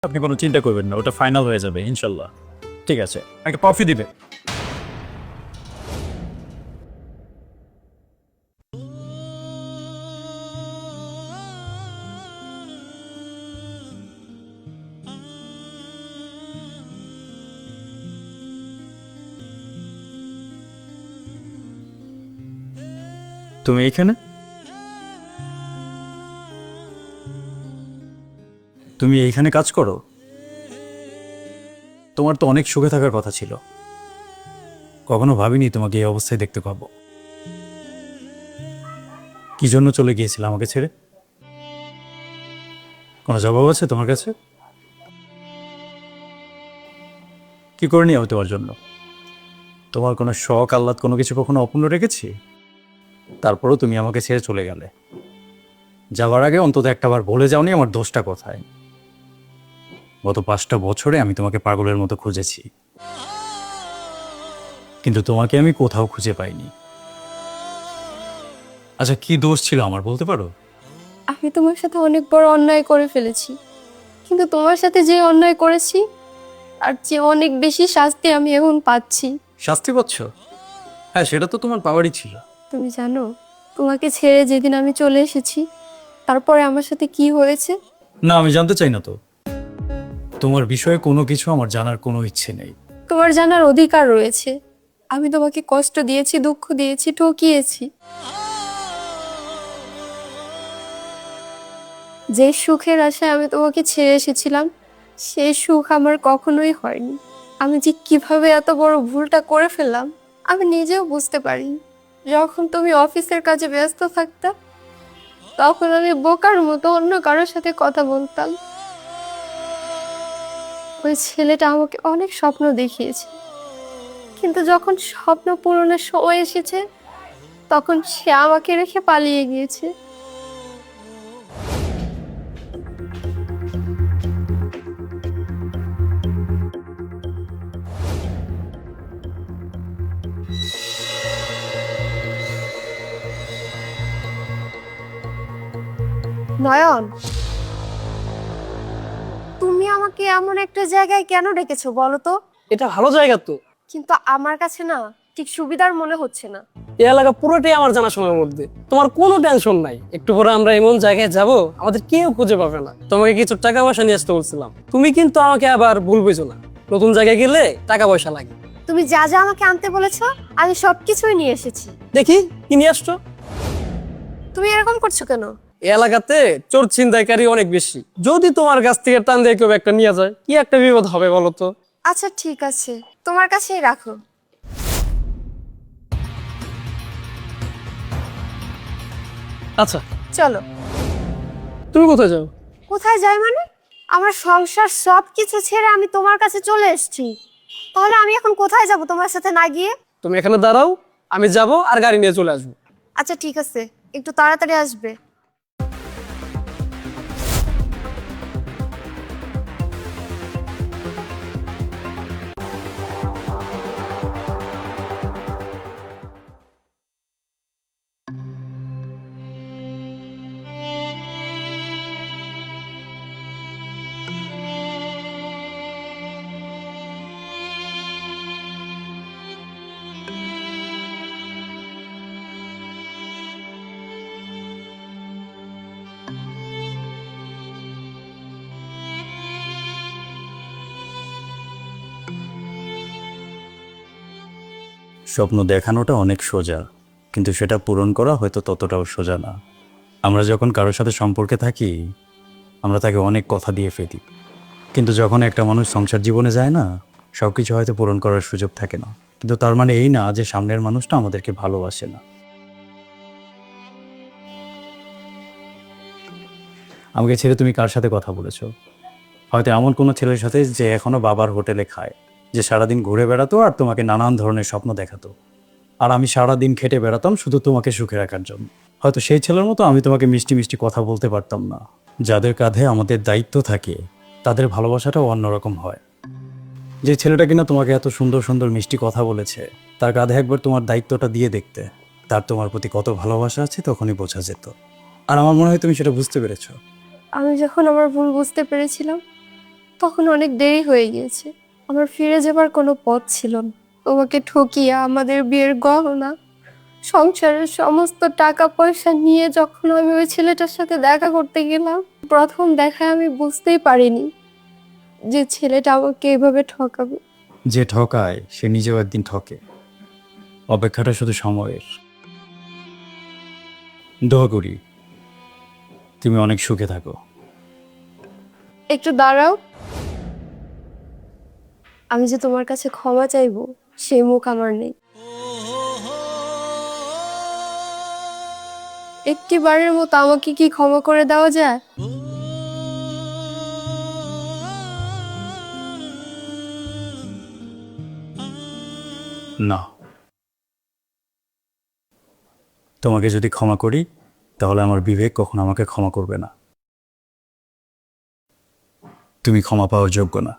আপনি কোনো চিন্তা করবেন না, ওটা ফাইনাল হয়ে যাবে ইনশাল্লাহ। ঠিক আছে, একটা কফি দিবে। তুমি এখানে? তুমি এইখানে কাজ করো? তোমার তো অনেক সুখে থাকার কথা ছিল। কখনো ভাবিনি তোমাকে এই অবস্থায় দেখতে পাবো। কি জন্য চলে গিয়েছিলে আমাকে ছেড়ে? কোনো জবাব আছে তোমার কাছে? কি করে নিয়ে তোমার জন্য? তোমার কোনো শখ আহ্লাদ কোনো কিছু কখনো অপূর্ণ রেখেছি? তারপরও তুমি আমাকে ছেড়ে চলে গেলে। যাওয়ার আগে অন্তত একটাবার বলে যাওনি আমার দোষটা কোথায়। গত 5টা বছরে আমি তোমাকে পাগলের মতো খুঁজেছি, কিন্তু তোমাকে আমি কোথাও খুঁজে পাইনি। আচ্ছা, কি দোষ ছিল আমার বলতে পারো? আমি তোমার সাথে অনেক বড় অন্যায় করে ফেলেছি, কিন্তু তোমার সাথে যে অন্যায় করেছি তার চেয়ে অনেক বেশি শাস্তি আমি এখন পাচ্ছি। শাস্তি পাচ্ছ? হ্যাঁ, সেটা তো তোমার পাওয়ারই ছিল। তুমি জানো, তোমাকে ছেড়ে যেদিন আমি চলে এসেছি তারপরে আমার সাথে কি হয়েছে? না, আমি জানতে চাই না তো। তোমার বিষয়ে কোনো কিছু আমার জানার কোনো ইচ্ছে নেই। তোমার জানার অধিকার রয়েছে। আমি তোমাকে কষ্ট দিয়েছি, দুঃখ দিয়েছি, ঠকিয়েছি। যে সুখের আশায় আমি তোমাকে ছেড়ে এসেছিলাম সেই সুখ আমার কখনোই হয়নি। আমি যে কিভাবে এত বড় ভুলটা করে ফেললাম আমি নিজেও বুঝতে পারি। যখন তুমি অফিসের কাজে ব্যস্ত থাকতা তখন আমি বোকার মতো অন্য কারোর সাথে কথা বলতাম। ওই ছেলেটা আমাকে অনেক স্বপ্ন দেখিয়েছে, কিন্তু যখন স্বপ্ন পূরণের সময় এসেছে তখন সে আমাকে রেখে পালিয়ে গিয়েছে। নয়ন, তুমি আমাকে এমন একটা জায়গায় কেন রেখেছো বলো তো? এটা ভালো জায়গা তো। কিন্তু আমার কাছে না ঠিক সুবিধার মনে হচ্ছে না। এই এলাকা পুরোটাই আমার জানাশোনার মধ্যে, তোমার কোনো টেনশন নাই। একটু পরে আমরা এমন জায়গায় যাব আমাদের কেউ খুঁজে পাবে না। তোমাকে কিছু টাকা পয়সা নিয়ে আসতে বলছিলাম, তুমি কিন্তু আমাকে আবার ভুল বুঝো না। নতুন জায়গায় গেলে টাকা পয়সা লাগে। তুমি যা যা আমাকে আনতে বলেছো আমি সবকিছুই নিয়ে এসেছি। দেখি কি নিয়ে আসছো। তুমি এরকম করছো কেন? এই এলাকাতে চোর ছিনতাইকারী অনেক বেশি, যদি তোমার কাছ থেকে টান দিয়ে কেউ একটা নিয়ে যায় কি একটা বিপদ হবে বলো তো। আচ্ছা ঠিক আছে, তোমার কাছেই রাখো। আচ্ছা, চলো। তুমি কোথায় যাও? কোথায় যাই মানে? আমার সংসার সবকিছু ছেড়ে আমি তোমার কাছে চলে এসেছি। তাহলে আমি এখন কোথায় যাব তোমার সাথে না গিয়ে? তুমি এখানে দাঁড়াও, আমি যাব আর গাড়ি নিয়ে চলে আসবো। আচ্ছা ঠিক আছে, একটু তাড়াতাড়ি আসবে। স্বপ্ন দেখানোটা অনেক সোজা, কিন্তু সেটা পূরণ করা হয়তো ততটাও সোজা না। আমরা যখন কারোর সাথে সম্পর্কে থাকি আমরা তাকে অনেক কথা দিয়ে ফেলি, কিন্তু যখন একটা মানুষ সংসার জীবনে যায় না, সব কিছু হয়তো পূরণ করার সুযোগ থাকে না। কিন্তু তার মানে এই না যে সামনের মানুষটা আমাদেরকে ভালোবাসে না। আমাকে ছেড়ে তুমি কার সাথে কথা বলেছো? হয়তো এমন কোনো ছেলের সাথে যে এখনো বাবার হোটেলে খায়, যে সারাদিন ঘুরে বেড়াতো আর তোমাকে নানান ধরনের স্বপ্ন দেখাতো। আর আমি সারাদিন খেটে বেড়াতাম শুধু তোমাকে সুখে রাখার জন্য। হয়তো সেই ছেলের মতো আমি তোমাকে মিষ্টি মিষ্টি কথা বলতে পারতাম না। যাদের কাঁধে আমাদের দায়িত্ব থাকে তাদের ভালোবাসাটাও অন্যরকম হয়। যে ছেলেটা কিনা তোমাকে এত সুন্দর সুন্দর মিষ্টি কথা বলেছে, তার কাঁধে একবার তোমার দায়িত্বটা দিয়ে দেখতে, তার তোমার প্রতি কত ভালোবাসা আছে তখনই বোঝা যেত। আর আমার মনে হয় তুমি সেটা বুঝতে পেরেছো। আমি যখন আমার ভুল বুঝতে পেরেছিলাম তখন অনেক দেরি হয়ে গিয়েছে, আমার ফিরে যাবার কোনো পথ ছিল না। তোমাকে ঠকিয়ে আমাদের বিয়ের গহনা, সংসারের সমস্ত টাকা পয়সা নিয়ে যখন আমি ওই ছেলেটার সাথে দেখা করতে গেলাম, প্রথম দেখায় আমি বুঝতেই পারিনি যে ছেলেটা আমাকে এভাবে ঠকাবে। যে ঠকায় সে নিজেও একদিন ঠকে। অপেক্ষাটা শুধু সময়ের। দোয়া করি তুমি অনেক সুখে থাকো। একটু দাঁড়াও, আমি যে তোমার কাছে ক্ষমা চাইবো সেই মুখ আমার নেই। একটি বারের মতো আমাকে কি ক্ষমা করে দেওয়া যায়? না, তোমাকে যদি ক্ষমা করি তাহলে আমার বিবেক কখনো আমাকে ক্ষমা করবে না। তুমি ক্ষমা পাওয়ার যোগ্য না।